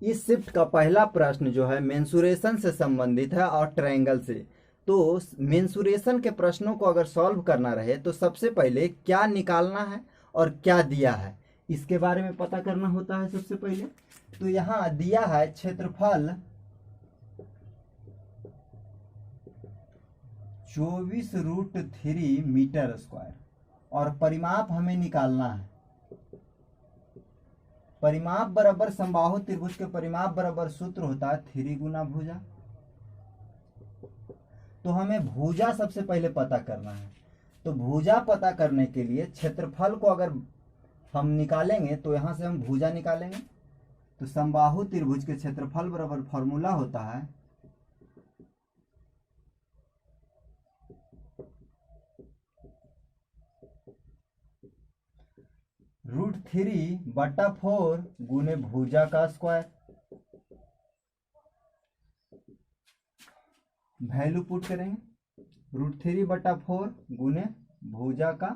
इस शिफ्ट का पहला प्रश्न जो है मेंसुरेशन से संबंधित है और ट्रायंगल से। तो मेंसुरेशन के प्रश्नों को अगर सॉल्व करना रहे तो सबसे पहले क्या निकालना है और क्या दिया है इसके बारे में पता करना होता है सबसे पहले। तो यहाँ दिया है क्षेत्रफल 24√3 मीटर स्क्वायर और परिमाप हमें निकालना है। परिमाप बराबर समबाहु त्रिभुज के परिमाप बराबर सूत्र होता है 3 गुना भुजा। तो हमें भुजा सबसे पहले पता करना है। तो भुजा पता करने के लिए क्षेत्रफल को अगर हम निकालेंगे तो यहां से हम भुजा निकालेंगे। तो समबाहु त्रिभुज के क्षेत्रफल बराबर फॉर्मूला होता है √3/4 गुने भुजा का स्क्वायर। वैल्यू पुट करेंगे √3/4 गुने भुजा का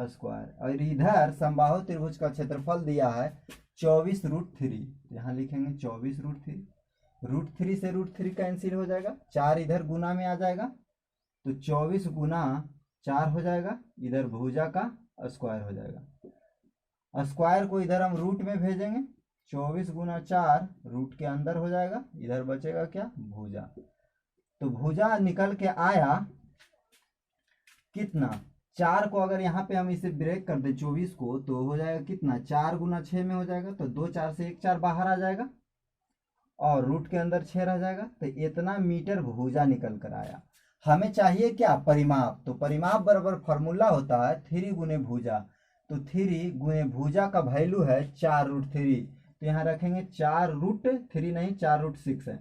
स्क्वायर। और इधर समबाहु त्रिभुज का क्षेत्रफल दिया है 24√3। यहाँ लिखेंगे 24√3। √3 से √3 कैंसिल हो जाएगा, 4 इधर गुना में आ जाएगा तो 24 गुना 4 हो जाएगा। इधर भुजा का स्क्वायर हो जाएगा। स्क्वायर को इधर हम रूट में भेजेंगे, 24 गुना 4 रूट के अंदर हो जाएगा। इधर बचेगा क्या, भुजा। तो भुजा निकल के आया कितना, 4 को अगर यहाँ पे हम इसे ब्रेक कर दे 24 को तो हो जाएगा कितना, 4 गुना 6 में हो जाएगा। तो 2 4 से 1 4 बाहर आ जाएगा और रूट के अंदर 6 रह जाएगा। तो इतना मीटर भुजा निकल कर आया। हमें चाहिए क्या, परिमाप। तो परिमाप बराबर फॉर्मूला होता है 3 गुने भुजा। तो 3 गुने भुजा का वैल्यू है 4√3। तो यहाँ रखेंगे 4√3 नहीं 4√6 है।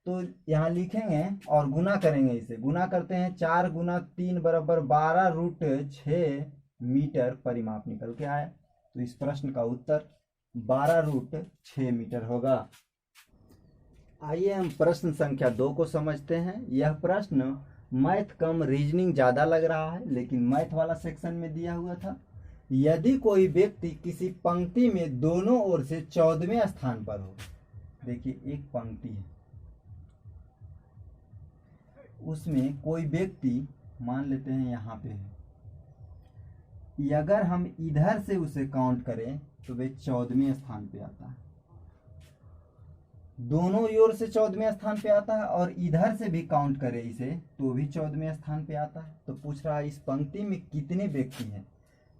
तो यहाँ लिखेंगे और गुना करेंगे, इसे गुना करते हैं 4 गुना 3 बराबर 12√6 मीटर परिमाप निकल के आया। तो इस प्रश्न का उत्तर 12√6 मीटर होगा। आइए हम प्रश्न संख्या 2 को समझते हैं। यह प्रश्न मैथ कम रीजनिंग ज़्यादा लग रहा है, लेकिन मैथ वाला सेक्शन में दिया हुआ था। यदि कोई व्यक्ति किसी पंक्ति में दोनों ओर से 14वें स्थान पर हो, देखिए एक पंक्ति है, उसमें कोई व्यक्ति मान लेते हैं यहाँ पे है, अगर हम इधर से उसे काउंट करें तो वे 14वें स्थान पे आता है। दोनों ओर से 14वें स्थान पे आता है और इधर से भी काउंट करें इसे तो भी 14वें स्थान पे आता है। तो पूछ रहा है इस पंक्ति में कितने व्यक्ति हैं।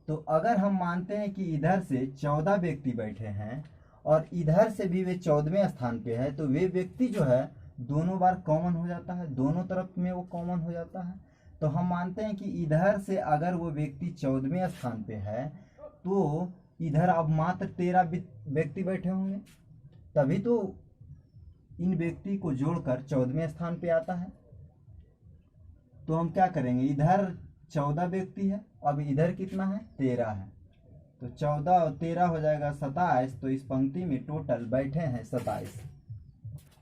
तो अगर हम मानते हैं कि इधर से 14 व्यक्ति बैठे हैं और इधर से भी वे 14वें स्थान पे है, तो वे व्यक्ति जो है दोनों बार कॉमन हो जाता है, दोनों तरफ में वो कॉमन हो जाता है। तो हम मानते हैं कि इधर से अगर वो व्यक्ति 14वें स्थान पे है तो इधर अब मात्र 13 व्यक्ति बैठे होंगे, तभी तो इन व्यक्ति को जोड़कर 14वें स्थान पे आता है। तो हम क्या करेंगे, इधर 14 व्यक्ति है, अब इधर कितना है, 13 है। तो 14 और 13 हो जाएगा 27। तो इस पंक्ति में टोटल बैठे हैं 27।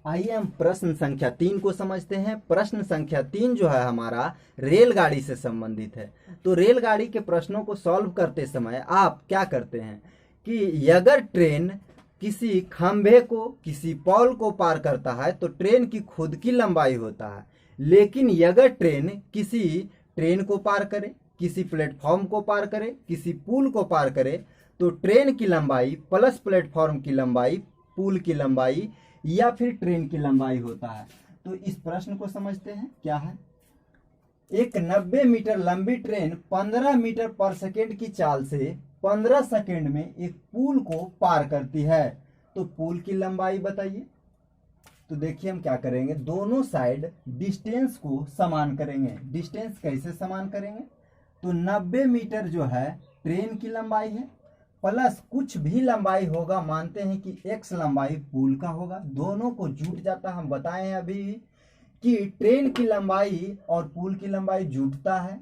आइए हम प्रश्न संख्या 3 को समझते हैं। प्रश्न संख्या 3 जो है हमारा रेलगाड़ी से संबंधित है। तो रेलगाड़ी के प्रश्नों को सॉल्व करते समय आप क्या करते हैं कि अगर ट्रेन किसी खंभे को, किसी पोल को पार करता है तो ट्रेन की खुद की लंबाई होता है, लेकिन अगर ट्रेन किसी ट्रेन को पार करे, किसी प्लेटफॉर्म को पार करे, किसी पुल को पार करे, तो ट्रेन की लंबाई प्लस प्लेटफॉर्म की लंबाई, पुल की लंबाई या फिर ट्रेन की लंबाई होता है। तो इस प्रश्न को समझते हैं क्या है। एक 90 मीटर लंबी ट्रेन 15 मीटर पर सेकेंड की चाल से 15 सेकेंड में एक पुल को पार करती है। तो पुल की लंबाई बताइए। तो देखिए हम क्या करेंगे, दोनों साइड डिस्टेंस को समान करेंगे। डिस्टेंस कैसे समान करेंगे, तो 90 मीटर जो है ट्रेन की लंबाई है, प्लस कुछ भी लंबाई होगा, मानते हैं कि x लंबाई पुल का होगा। दोनों को जुट जाता, हम बताए हैं अभी कि ट्रेन की लंबाई और पुल की लंबाई जुटता है।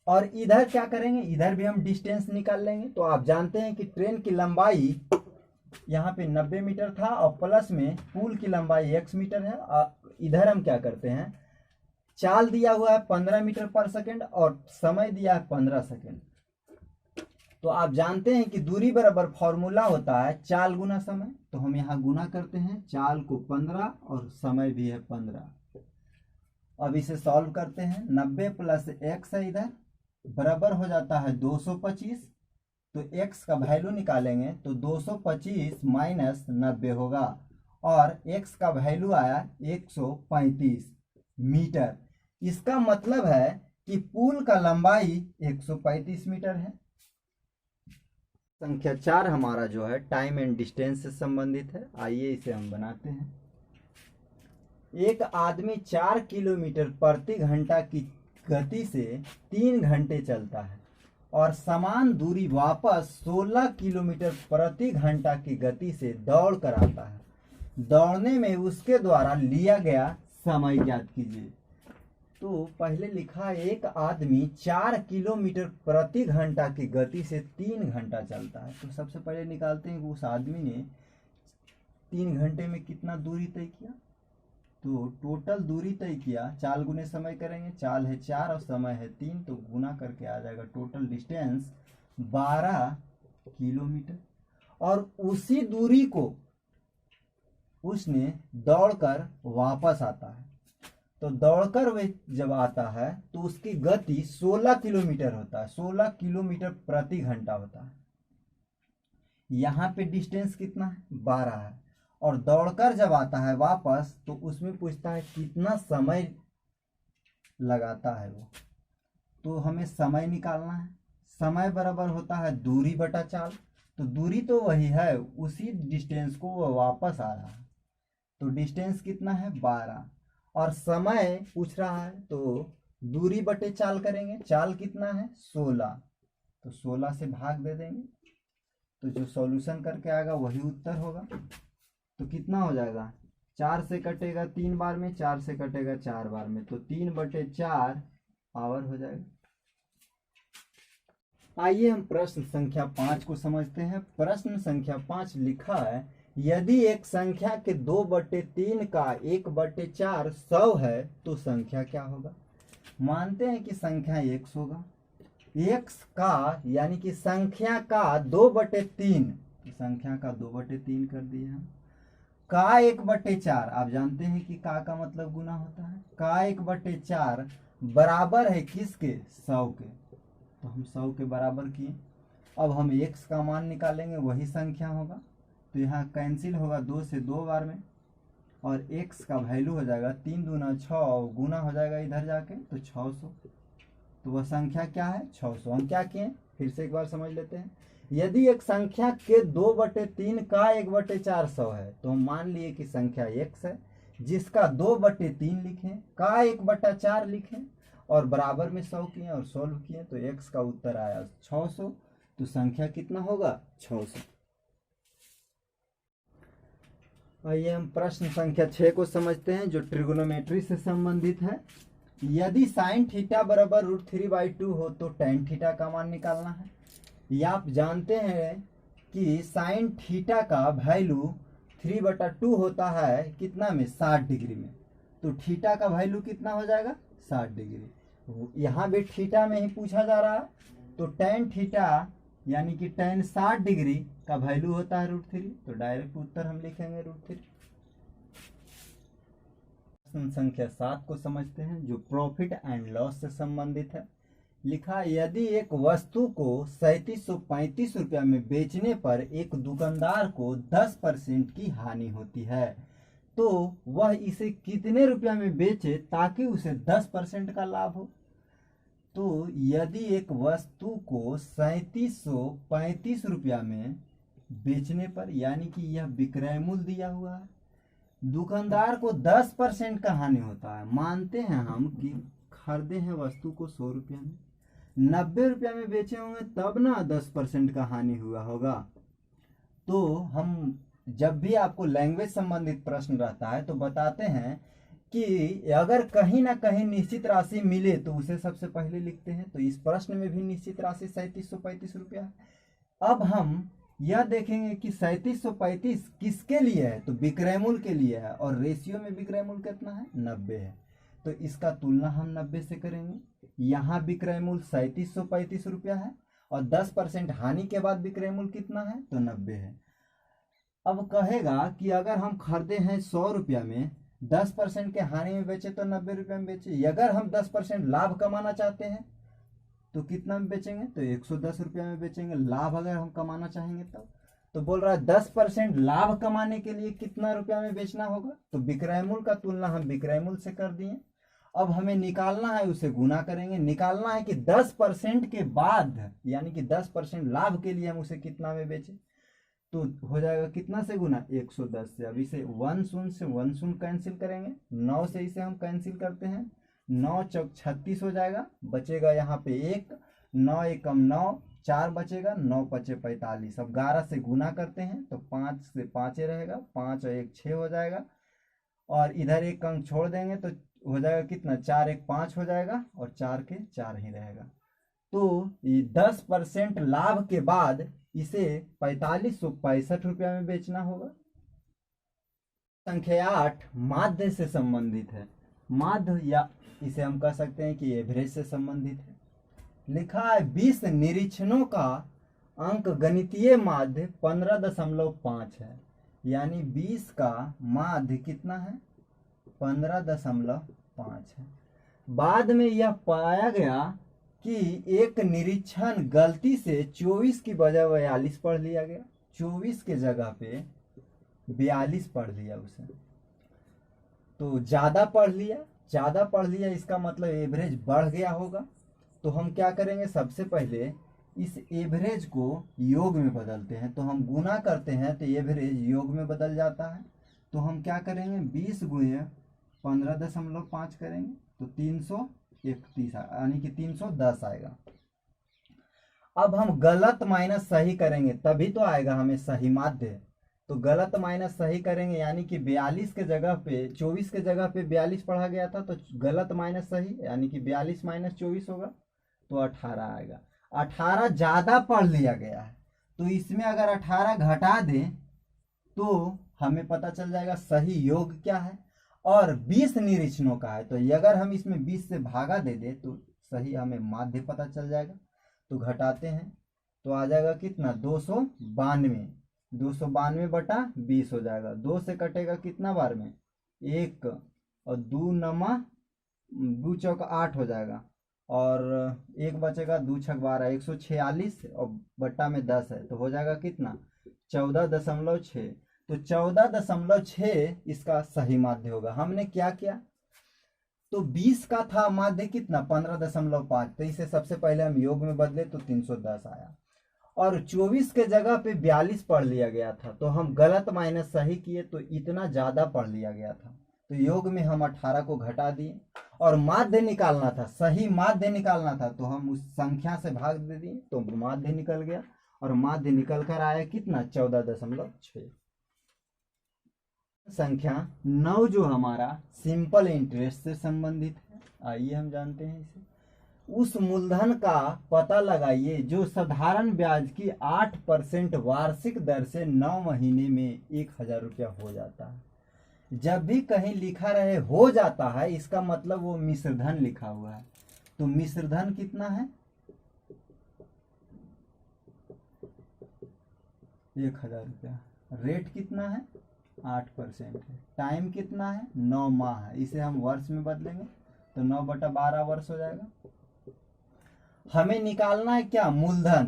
और इधर क्या करेंगे, इधर भी हम डिस्टेंस निकाल लेंगे। तो आप जानते हैं कि ट्रेन की लंबाई यहाँ पे 90 मीटर था और प्लस में पुल की लंबाई x मीटर है। इधर हम क्या करते हैं, चाल दिया हुआ है 15 मीटर पर सेकेंड और समय दिया है 15 सेकेंड। तो आप जानते हैं कि दूरी बराबर फॉर्मूला होता है चाल गुना समय। तो हम यहाँ गुना करते हैं, चाल को 15 और समय भी है 15। अब इसे सॉल्व करते हैं, 90 प्लस x है इधर, बराबर हो जाता है 225। तो x का वैल्यू निकालेंगे तो 225 माइनस 90 होगा, और x का वैल्यू आया 135 मीटर। इसका मतलब है कि पुल का लंबाई 135 मीटर है। संख्या 4 हमारा जो है टाइम एंड डिस्टेंस से संबंधित है। आइए इसे हम बनाते हैं। एक आदमी 4 किलोमीटर प्रति घंटा की गति से 3 घंटे चलता है और समान दूरी वापस 16 किलोमीटर प्रति घंटा की गति से दौड़ कर आता है। दौड़ने में उसके द्वारा लिया गया समय ज्ञात कीजिए। तो पहले लिखा, एक आदमी 4 किलोमीटर प्रति घंटा की गति से 3 घंटा चलता है। तो सबसे पहले निकालते हैं कि उस आदमी ने 3 घंटे में कितना दूरी तय किया। तो टोटल दूरी तय किया, चाल गुने समय करेंगे, चाल है 4 और समय है 3, तो गुना करके आ जाएगा टोटल डिस्टेंस 12 किलोमीटर। और उसी दूरी को उसने दौड़कर वापस आता है। तो दौड़कर वे जब आता है तो उसकी गति 16 किलोमीटर होता है, 16 किलोमीटर प्रति घंटा होता है। यहाँ पे डिस्टेंस कितना है, 12 है। और दौड़कर जब आता है वापस तो उसमें पूछता है कितना समय लगाता है वो। तो हमें समय निकालना है। समय बराबर होता है दूरी बटा चाल। तो दूरी तो वही है, उसी डिस्टेंस को वो वापस आ रहा है। तो डिस्टेंस कितना है, 12, और समय पूछ रहा है तो दूरी बटे चाल करेंगे। चाल कितना है, 16, तो 16 से भाग दे देंगे। तो जो सॉल्यूशन करके आएगा वही उत्तर होगा। तो कितना हो जाएगा, 4 से कटेगा 3 बार में, 4 से कटेगा 4 बार में, तो 3/4 आवर हो जाएगा। आइए हम प्रश्न संख्या 5 को समझते हैं। प्रश्न संख्या 5 लिखा है, यदि एक संख्या के 2/3 का 1/4 100 है तो संख्या क्या होगा। मानते हैं कि संख्या x होगा। x का यानी कि संख्या का 2/3, संख्या का 2/3 कर दिए हम। का 1/4, आप जानते हैं कि का मतलब गुना होता है। का 1/4 बराबर है किसके, 100 के। तो हम 100 के बराबर किए। अब हम x का मान निकालेंगे, वही संख्या होगा। तो यहाँ कैंसिल होगा 2 से 2 बार में, और x का वैल्यू हो जाएगा 3 दूना 6, गुना हो जाएगा इधर जाके तो 600। तो वह संख्या क्या है, 600। हम क्या किए, फिर से एक बार समझ लेते हैं। यदि एक संख्या के 2/3 का 1/4 100 है, तो हम मान लिए कि संख्या x है, जिसका 2/3 लिखें, का 1/4 लिखें, और बराबर में 100 किए और सॉल्व किए, तो x का उत्तर आया 600। तो संख्या कितना होगा, 600। आइए हम प्रश्न संख्या 6 को समझते हैं, जो ट्रिगोनोमेट्री से संबंधित है। यदि साइन थीटा बराबर √3/2 हो तो टेन थीटा का मान निकालना है। या आप जानते हैं कि साइन थीटा का वैल्यू 3/2 होता है कितना में, 60 डिग्री में। तो थीटा का वैल्यू कितना हो जाएगा, 60 डिग्री। यहाँ भी थीटा में ही पूछा जा रहा है। तो टेन थीटा यानी कि टेन 60 डिग्री का वैल्यू होता है √3। तो डायरेक्ट उत्तर हम लिखेंगे √3। प्रश्न संख्या 7 को समझते हैं, जो प्रॉफिट एंड लॉस से संबंधित है। लिखा, यदि एक वस्तु को 3735 रुपया में बेचने पर एक दुकानदार को 10% की हानि होती है, तो वह इसे कितने रुपया में बेचे ताकि उसे 10% का लाभ हो। तो यदि एक वस्तु को 3735 रुपया में बेचने पर, यानी कि यह विक्रय मूल्य दिया हुआ है, दुकानदार को 10% का हानि होता है। मानते हैं हम कि खरीदे हैं वस्तु को 100 रुपया में, 90 रुपया में बेचे होंगे, तब ना 10% का हानि हुआ होगा। तो हम जब भी आपको लैंग्वेज संबंधित प्रश्न रहता है तो बताते हैं कि अगर कहीं ना कहीं निश्चित राशि मिले तो उसे सबसे पहले लिखते हैं। तो इस प्रश्न में भी निश्चित राशि 3735 रुपया है। अब हम यह देखेंगे कि 3735 किसके लिए है, तो विक्रय मूल्य के लिए है, और रेशियो में विक्रय मूल्य कितना है, 90 है। तो इसका तुलना हम 90 से करेंगे। यहाँ विक्रय मूल्य 3735 रुपया है और 10% हानि के बाद विक्रय मूल्य कितना है, तो 90 है। अब कहेगा कि अगर हम खरीदे हैं 100 रुपया में, 10% के हानि में बेचे तो 90 रुपये में बेचे। अगर हम 10% लाभ कमाना चाहते हैं तो कितना में बेचेंगे, तो 110 रुपया में बेचेंगे, लाभ अगर हम कमाना चाहेंगे तब। तो बोल रहा है 10% लाभ कमाने के लिए कितना रुपया में बेचना होगा, तो विक्रय मूल्य का तुलना हम विक्रय मूल्य से कर दिए। अब हमें निकालना है, उसे गुना करेंगे। निकालना है कि 10% के बाद, यानी कि 10% लाभ के लिए हम उसे कितना में बेचें, तो हो जाएगा कितना से गुना, 110 से। अब इसे 1 शून्य से 1 शून्य कैंसिल करेंगे, 9 से इसे हम कैंसिल करते हैं, 9 चौक 36 हो जाएगा, बचेगा यहाँ पे 1, 9 एकम 9, 4 बचेगा, 9 पचे 45। अब 11 से गुना करते हैं तो 5 से 5 रहेगा, 5 और 1 6 हो जाएगा, और इधर एक अंक छोड़ देंगे तो हो जाएगा कितना, 4 1 5 हो जाएगा, और 4 के 4 ही रहेगा। तो ये 10% लाभ के बाद इसे 4565 रुपया में बेचना होगा। संख्या 8 माध्य से संबंधित है। माध्य, या इसे हम कह सकते हैं कि एवरेज से संबंधित है। लिखा है 20 निरीक्षणों का अंक गणितीय माध्य 15.5 है, यानी 20 का माध्य कितना है, 15.5 है। बाद में यह पाया गया कि एक निरीक्षण गलती से 24 की बजाय 42 पढ़ लिया गया, 24 के जगह पे 42 पढ़ लिया उसे, तो ज्यादा पढ़ लिया, इसका मतलब एवरेज बढ़ गया होगा। तो हम क्या करेंगे, सबसे पहले इस एवरेज को योग में बदलते हैं। तो हम गुना करते हैं तो एवरेज योग में बदल जाता है। तो हम क्या करेंगे, 20 गुणे 15.5 करेंगे तो 331, यानी कि 310 आएगा। अब हम गलत माइनस सही करेंगे तभी तो आएगा हमें सही माध्य। तो गलत माइनस सही करेंगे, यानी कि 42 के जगह पे 24 के जगह पे 42 पढ़ा गया था, तो गलत माइनस सही, यानी कि 42 माइनस 24 होगा तो 18 आएगा। 18 ज्यादा पढ़ लिया गया है, तो इसमें अगर 18 घटा दें तो हमें पता चल जाएगा सही योग क्या है। और 20 निरीक्षणों का है, तो अगर हम इसमें 20 से भागा दे दे तो सही हमें माध्य पता चल जाएगा। तो घटाते हैं तो आ जाएगा कितना, 292, 292 बटा 20 हो जाएगा। 2 से कटेगा कितना बार में, 1, और 2 नमा 2 चौक 8 हो जाएगा, और 1 बचेगा, 2 छक 12, 146, और बट्टा में 10 है, तो हो जाएगा कितना, 14.6। तो 14.6 इसका सही माध्य होगा। हमने क्या किया, तो 20 का था माध्य कितना, 15.5, तो इसे सबसे पहले हम योग में बदले तो 310 आया। और 24 के जगह पे 42 पढ़ लिया गया था, तो हम गलत माइनस सही किए तो इतना ज्यादा पढ़ लिया गया था, तो योग में हम 18 को घटा दिए। और माध्य निकालना था, सही माध्य निकालना था, तो हम उस संख्या से भाग दे दिए तो माध्य निकल गया, और माध्य निकल कर आया कितना, 14.6। संख्या 9 जो हमारा सिंपल इंटरेस्ट से संबंधित है, आइए हम जानते हैं इसे। उस मूलधन का पता लगाइए जो साधारण ब्याज की 8% वार्षिक दर से 9 महीने में 1000 रुपया हो जाता है। जब भी कहीं लिखा रहे हो जाता है, इसका मतलब वो मिश्रधन लिखा हुआ है। तो मिश्रधन कितना है, 1000 रुपया। रेट कितना है, 8% है। टाइम कितना है, 9 माह है। इसे हम वर्ष में बदलेंगे तो 9/12 वर्ष हो जाएगा। हमें निकालना है क्या, मूलधन।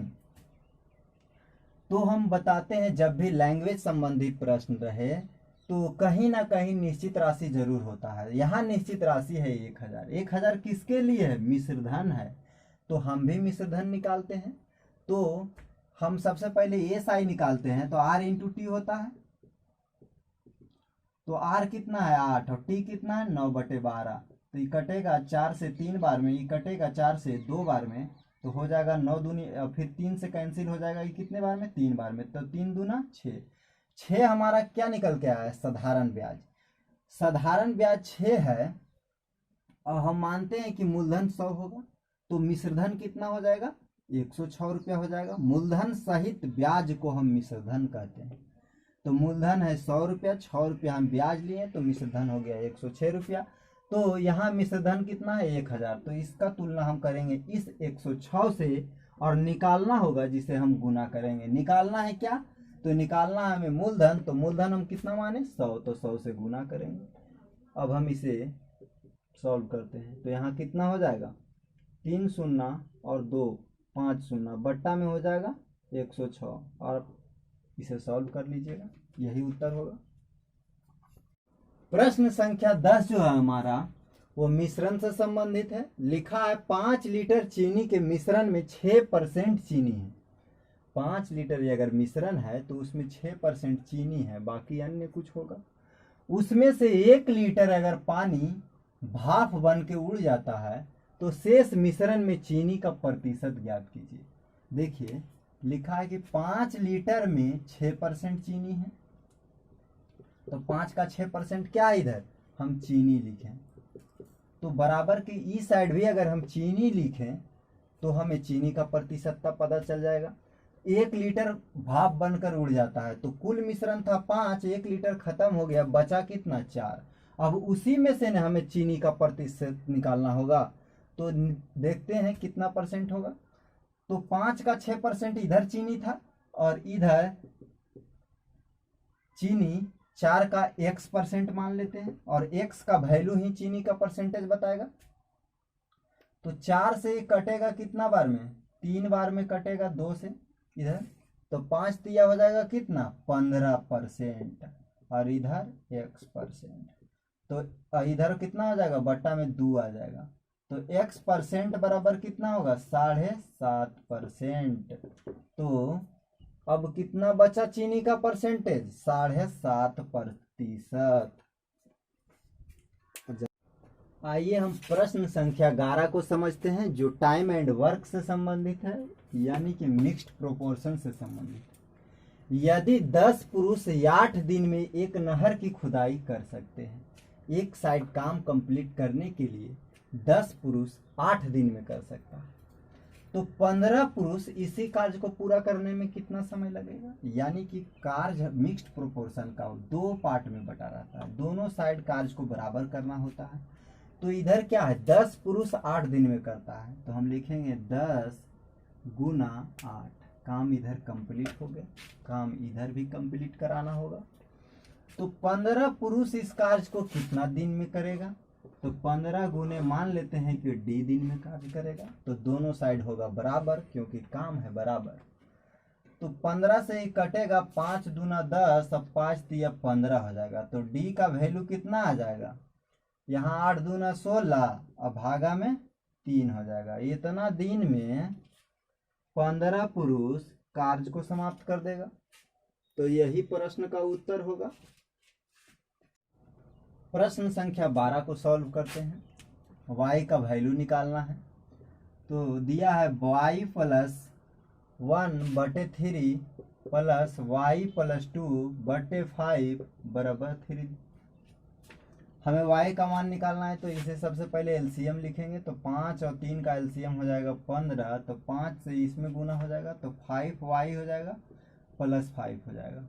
तो हम बताते हैं जब भी लैंग्वेज संबंधित प्रश्न रहे तो कहीं ना कहीं निश्चित राशि जरूर होता है। यहाँ निश्चित राशि है 1000। 1000 किसके लिए है, मिश्रधन है, तो हम भी मिश्रधन निकालते हैं। तो हम सबसे पहले SI निकालते हैं, तो R इंटू टी होता है। तो R कितना है 8, और T कितना है 9/12। तो ये कटेगा 4 से 3 बार में, ये कटेगा 4 से 2 बार में, तो हो जाएगा 9 दूनी, फिर 3 से कैंसिल हो जाएगा, ये कितने बार में, 3 बार में, तो 3 दूना 6। 6 हमारा क्या निकल के आया है, साधारण ब्याज। साधारण ब्याज 6 है, और हम मानते हैं कि मूलधन 100 होगा, तो मिश्रधन कितना हो जाएगा, 106 रुपया हो जाएगा। मूलधन सहित ब्याज को हम मिश्रधन कहते हैं। तो मूलधन है 100 रुपया, 6 रुपया हम ब्याज लिए, तो मिश्रधन हो गया 106 रुपया। तो यहाँ मिश्रधन कितना है, 1000। तो इसका तुलना हम करेंगे इस 106 से, और निकालना होगा जिसे हम गुना करेंगे। निकालना है क्या, तो निकालना है हमें मूलधन, तो मूलधन हम कितना माने 100, तो 100 से गुना करेंगे। अब हम इसे सॉल्व करते हैं, तो यहाँ कितना हो जाएगा 3 शून्य और 2 5 शून्य बट्टा में हो जाएगा 106, और इसे सॉल्व कर लीजिएगा, यही उत्तर होगा। प्रश्न संख्या 10 जो है हमारा वो मिश्रण से संबंधित है। लिखा है 5 लीटर चीनी के मिश्रण में 6% चीनी है। 5 लीटर ये अगर मिश्रण है तो उसमें 6% चीनी है, बाकी अन्य कुछ होगा। उसमें से 1 लीटर अगर पानी भाप बन के उड़ जाता है तो शेष मिश्रण में चीनी का प्रतिशत ज्ञात कीजिए। देखिए लिखा है कि 5 लीटर में 6% चीनी है, तो 5 का 6% क्या है, इधर हम चीनी लिखें, तो बराबर के इस साइड भी अगर हम चीनी लिखें तो हमें चीनी का प्रतिशतता पता चल जाएगा। 1 लीटर भाप बनकर उड़ जाता है, तो कुल मिश्रण था 5, 1 लीटर खत्म हो गया, बचा कितना 4। अब उसी में से न हमें चीनी का प्रतिशत निकालना होगा, तो देखते हैं कितना परसेंट होगा। तो 5 का 6% इधर चीनी था और इधर चीनी 4 का x% मान लेते हैं, और x का वैल्यू ही चीनी का परसेंटेज बताएगा। तो 4 से कटेगा कितना बार में, 3 बार में कटेगा 2 से इधर, तो 5 दिया हो जाएगा कितना 15%, और इधर x%, तो इधर कितना हो जाएगा बट्टा में 2 आ जाएगा, तो x% बराबर कितना होगा 7.5%। तो अब कितना बचा चीनी का परसेंटेज 7.5%। आइए हम प्रश्न संख्या 11 को समझते हैं, जो टाइम एंड वर्क से संबंधित है, यानी कि मिक्स्ड प्रोपोर्शन से संबंधित। यदि 10 पुरुष 8 दिन में एक नहर की खुदाई कर सकते हैं, एक साइड काम कंप्लीट करने के लिए 10 पुरुष 8 दिन में कर सकता है, तो 15 पुरुष इसी कार्य को पूरा करने में कितना समय लगेगा। यानी कि कार्य मिक्स्ड प्रोपोर्शन का 2 पार्ट में बटा रहता है, दोनों साइड कार्य को बराबर करना होता है। तो इधर क्या है 10 पुरुष 8 दिन में करता है, तो हम लिखेंगे 10 गुना 8, काम इधर कंप्लीट हो गया, काम इधर भी कंप्लीट कराना होगा। तो 15 पुरुष इस कार्य को कितना दिन में करेगा, तो 15 गुने मान लेते हैं कि डी दिन में कार्य करेगा, तो दोनों साइड होगा बराबर क्योंकि काम है बराबर। तो 15 से ही कटेगा 5 दूना 10, अब 5 दिया 15 हो जाएगा, तो डी का वैल्यू कितना आ जाएगा, यहाँ 8 दूना 16, अब भागा में 3 हो जाएगा। इतना दिन में 15 पुरुष कार्य को समाप्त कर देगा, तो यही प्रश्न का उत्तर होगा। प्रश्न संख्या 12 को सॉल्व करते हैं। y का वैल्यू निकालना है, तो दिया है y plus 1/3 plus y plus 2/5 बराबर 3। हमें y का मान निकालना है, तो इसे सबसे पहले एलसीएम लिखेंगे, तो 5 और 3 का एलसीएम हो जाएगा 15, तो 5 से इसमें गुना हो जाएगा, तो 5y हो जाएगा प्लस 5 हो जाएगा,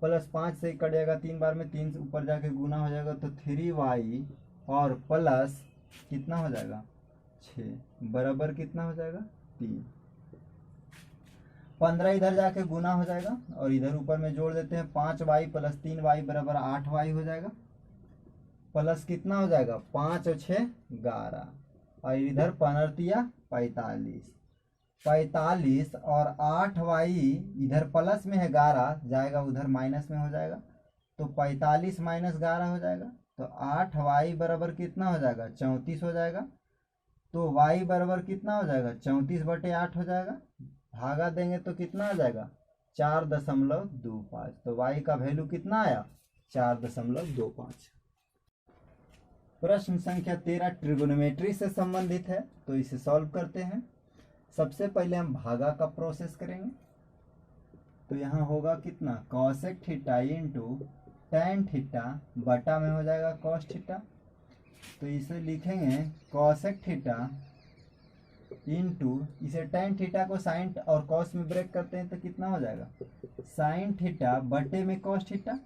प्लस 5 से कट जाएगा 3 बार में, 3 से ऊपर जाके गुना हो जाएगा, तो 3y और प्लस कितना हो जाएगा 6 बराबर कितना हो जाएगा 3। 15 इधर जाके गुना हो जाएगा और इधर ऊपर में जोड़ देते हैं, 5y प्लस 3y बराबर 8y हो जाएगा, प्लस कितना हो जाएगा 5 और 6 11, और इधर 15 45 और 8y इधर प्लस में है 11 जाएगा उधर माइनस में हो जाएगा, तो 45 माइनस 11 हो जाएगा, तो 8y बराबर कितना हो जाएगा 34 हो जाएगा, तो y बराबर कितना हो जाएगा 34/8 हो जाएगा, भागा देंगे तो कितना आ जाएगा 4.25, तो y का वैल्यू कितना आया 4.25। प्रश्न संख्या 13 ट्रिगोनोमेट्री से संबंधित है, तो इसे सॉल्व करते हैं। सबसे पहले हम भागा का प्रोसेस करेंगे, तो यहाँ होगा कितना cosec theta into tan theta बटा में हो जाएगा कॉस थीटा, तो इसे लिखेंगे कॉसेक थीटा इंटू, इसे टैन थीटा को साइन और कॉस में ब्रेक करते हैं तो कितना हो जाएगा साइन थीटा बटे में कॉस थीटा,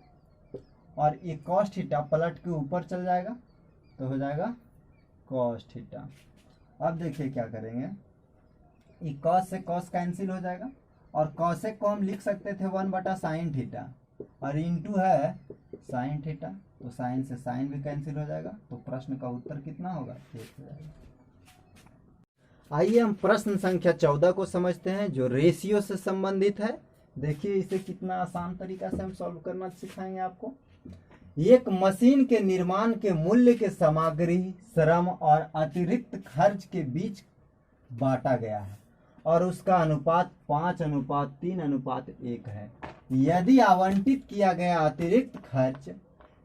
और ये कॉस थीटा पलट के ऊपर चल जाएगा तो हो जाएगा कॉस थीटा। अब देखिए क्या करेंगे, ये cos से cos कैंसिल हो जाएगा, और cosec को हम लिख सकते थे 1/sin थीटा, और इंटू है sin थीटा, तो sin से sin भी कैंसिल हो जाएगा, तो प्रश्न का उत्तर कितना होगा, 1 हो जाएगा। आइए हम प्रश्न संख्या 14 को समझते हैं, जो रेशियो से संबंधित है। देखिए इसे कितना आसान तरीका से हम सॉल्व करना सिखाएंगे आपको। एक मशीन के निर्माण के मूल्य के सामग्री, श्रम और अतिरिक्त खर्च के बीच बांटा गया है और उसका अनुपात 5:3:1 है। यदि आवंटित किया गया अतिरिक्त खर्च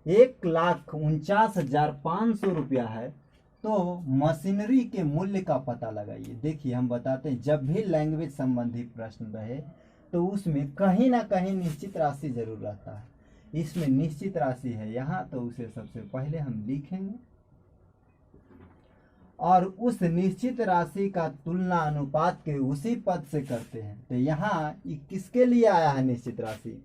1,49,500 रुपया है तो मशीनरी के मूल्य का पता लगाइए। देखिए हम बताते हैं, जब भी लैंग्वेज संबंधी प्रश्न रहे तो उसमें कहीं ना कहीं निश्चित राशि जरूर रहता है। इसमें निश्चित राशि है यहाँ, तो उसे सबसे पहले हम लिखेंगे और उस निश्चित राशि का तुलना अनुपात के उसी पद से करते हैं। तो यहाँ किसके लिए आया है निश्चित राशि,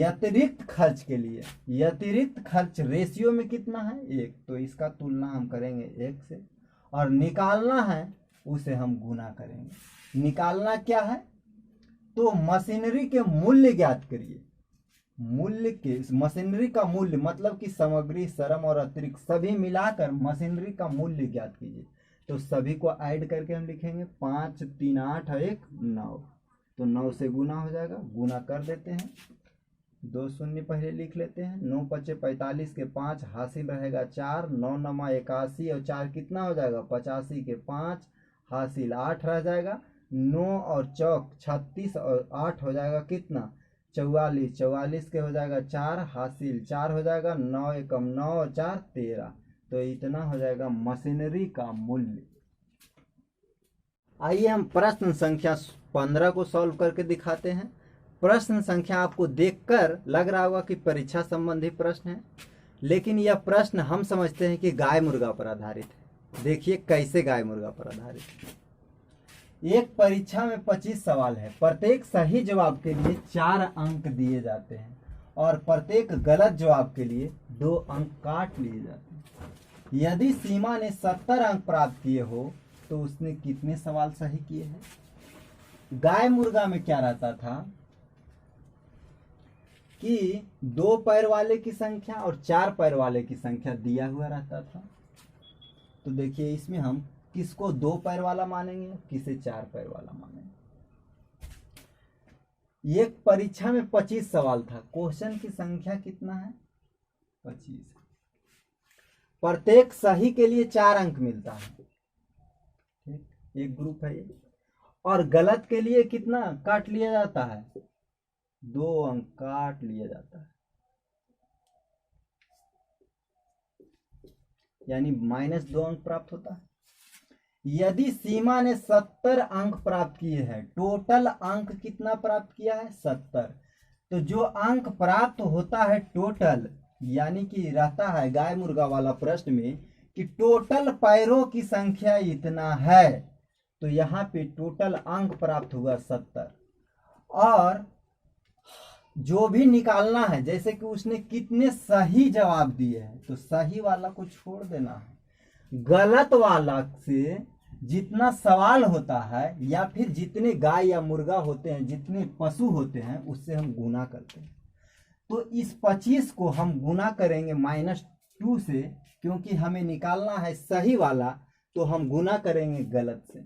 अतिरिक्त खर्च के लिए। अतिरिक्त खर्च रेशियो में कितना है, 1, तो इसका तुलना हम करेंगे 1 से, और निकालना है उसे हम गुना करेंगे। निकालना क्या है, तो मशीनरी के मूल्य ज्ञात करिए। मूल्य के मशीनरी का मूल्य मतलब कि सामग्री, श्रम और अतिरिक्त सभी मिलाकर मशीनरी का मूल्य ज्ञात कीजिए। तो सभी को ऐड करके हम लिखेंगे 5 3 8 और 1 9, तो 9 से गुना हो जाएगा। गुना कर देते हैं, 2 शून्य पहले लिख लेते हैं। 9 5 45 के 5 हासिल रहेगा 4, 9 9 81 और 4 कितना हो जाएगा 85 के 5 हासिल 8 रह जाएगा। 9 और चौक 36 और 8 हो जाएगा कितना 44, 44 के हो जाएगा 4 हासिल 4 हो जाएगा। 9 एकम 9 और 4 13, तो इतना हो जाएगा मशीनरी का मूल्य। आइए हम प्रश्न संख्या 15 को सॉल्व करके दिखाते हैं। प्रश्न संख्या आपको देखकर लग रहा होगा कि परीक्षा संबंधी प्रश्न है, लेकिन यह प्रश्न हम समझते हैं कि गाय मुर्गा पर आधारित है। देखिए कैसे गाय मुर्गा पर आधारित है। एक परीक्षा में 25 सवाल है, प्रत्येक सही जवाब के लिए 4 अंक दिए जाते हैं और प्रत्येक गलत जवाब के लिए 2 अंक काट लिए जाते हैं। यदि सीमा ने 70 अंक प्राप्त किए हो तो उसने कितने सवाल सही किए हैं। गाय मुर्गा में क्या रहता था कि 2 पैर वाले की संख्या और 4 पैर वाले की संख्या दिया हुआ रहता था। तो देखिए इसमें हम किसको 2 पैर वाला मानेंगे, किसे 4 पैर वाला मानेंगे। एक परीक्षा में 25 सवाल था, क्वेश्चन की संख्या कितना है 25। प्रत्येक सही के लिए 4 अंक मिलता है, ठीक, एक ग्रुप है ये। और गलत के लिए कितना काट लिया जाता है, 2 अंक काट लिया जाता है, यानी -2 अंक प्राप्त होता है। यदि सीमा ने 70 अंक प्राप्त किए हैं, टोटल अंक कितना प्राप्त किया है 70, तो जो अंक प्राप्त होता है टोटल, यानी कि रहता है गाय मुर्गा वाला प्रश्न में कि टोटल पैरों की संख्या इतना है, तो यहाँ पे टोटल अंक प्राप्त हुआ 70। और जो भी निकालना है, जैसे कि उसने कितने सही जवाब दिए हैं, तो सही वाला को छोड़ देना है, गलत वाला से जितना सवाल होता है या फिर जितने गाय या मुर्गा होते हैं, जितने पशु होते हैं, उससे हम गुना करते हैं। तो इस 25 को हम गुना करेंगे -2 से, क्योंकि हमें निकालना है सही वाला, तो हम गुना करेंगे गलत से।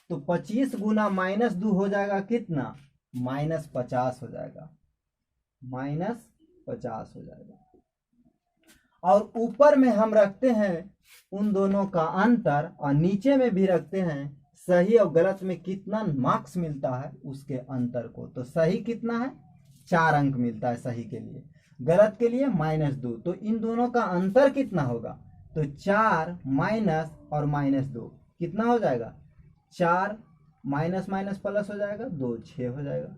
तो 25 गुना -2 हो जाएगा कितना, -50 हो जाएगा, -50 हो जाएगा। और ऊपर में हम रखते हैं उन दोनों का अंतर, और नीचे में भी रखते हैं सही और गलत में कितना मार्क्स मिलता है उसके अंतर को। तो सही कितना है 4 अंक मिलता है सही के लिए, गलत के लिए -2, तो इन दोनों का अंतर कितना होगा, तो 4 माइनस और -2 कितना हो जाएगा, 4 माइनस माइनस प्लस हो जाएगा 2, 6 हो जाएगा,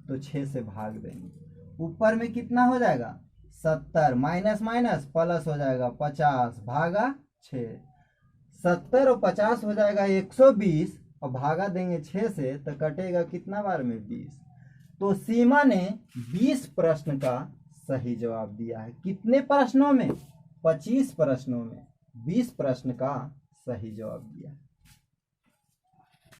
तो 6 से भाग देंगे। ऊपर में कितना हो जाएगा 70, माइनस माइनस प्लस हो जाएगा 50 भागा 6, 70 और 50 हो जाएगा 120, और भागा देंगे 6 से, तो कटेगा कितना बार में 20। तो सीमा ने 20 प्रश्न का सही जवाब दिया है। कितने प्रश्नों में, 25 प्रश्नों में 20 प्रश्न का सही जवाब दिया है।